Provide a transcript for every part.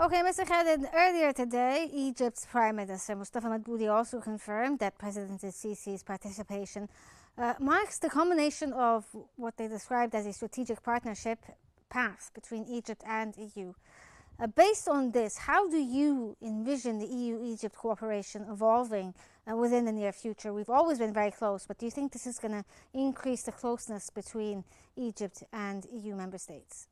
Okay, Mr. Khalid, earlier today, Egypt's Prime Minister Mustafa Madbouli also confirmed that President Sisi's participation marks the culmination of what they described as a strategic partnership path between Egypt and EU. Based on this, how do you envision the EU-Egypt cooperation evolving within the near future? We've always been very close, but do you think this is going to increase the closeness between Egypt and EU member states?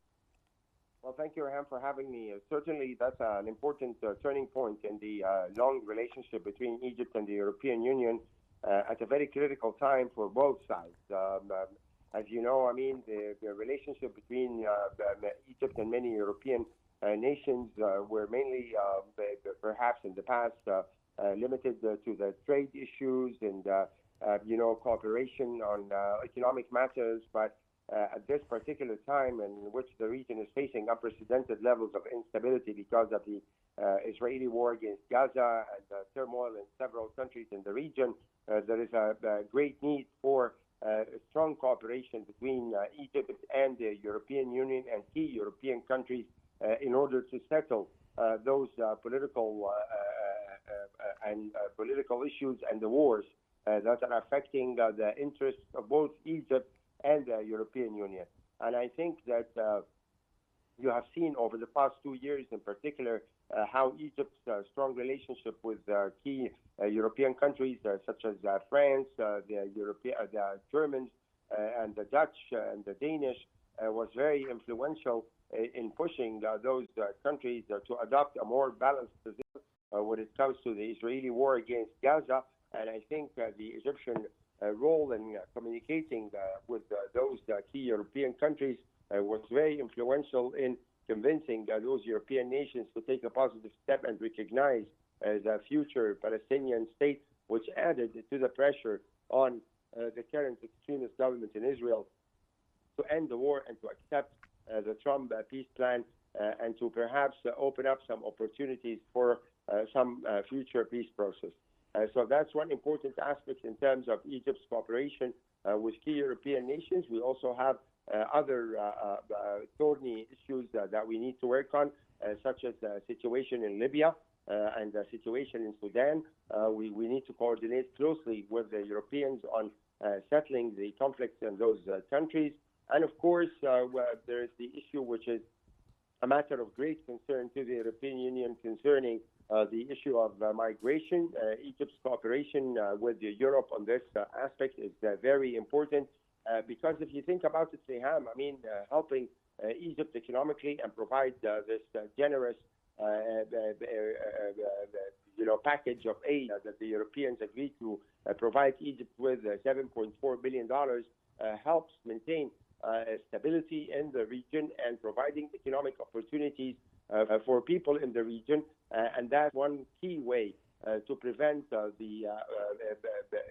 Well, thank you, Raham, for having me. Certainly, that's an important turning point in the long relationship between Egypt and the European Union at a very critical time for both sides. As you know, I mean, the relationship between Egypt and many European nations were mainly, perhaps in the past, limited to the trade issues and, cooperation on economic matters. But at this particular time in which the region is facing unprecedented levels of instability because of the Israeli war against Gaza and turmoil in several countries in the region, there is a great need for strong cooperation between Egypt and the European Union and key European countries in order to settle those political issues and the wars that are affecting the interests of both Egypt and the European Union. And I think that you have seen over the past 2 years in particular how Egypt's strong relationship with key European countries such as France, the Germans, and the Dutch and the Danish was very influential in pushing those countries to adopt a more balanced position when it comes to the Israeli war against Gaza. And I think the Egyptian role in communicating with those key European countries was very influential in convincing those European nations to take a positive step and recognize the future Palestinian state, which added to the pressure on the current extremist government in Israel to end the war and to accept the Trump peace plan and to perhaps open up some opportunities for some future peace process. So that's one important aspect in terms of Egypt's cooperation with key European nations. We also have other thorny issues that we need to work on, such as the situation in Libya and the situation in Sudan. We need to coordinate closely with the Europeans on settling the conflicts in those countries. And of course, there is the issue which is a matter of great concern to the European Union concerning the issue of migration. Egypt's cooperation with Europe on this aspect is very important because if you think about it, Seham, I mean, helping Egypt economically and provide this generous package of aid that the Europeans agreed to provide Egypt with $7.4 billion helps maintain stability in the region and providing economic opportunities for people in the region. And that's one key way to prevent the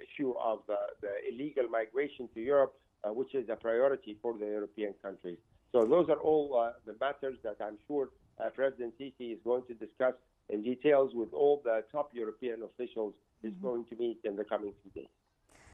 issue of the illegal migration to Europe, which is a priority for the European countries. So those are all the matters that I'm sure President Sisi is going to discuss in details with all the top European officials he's going to meet in the coming few days.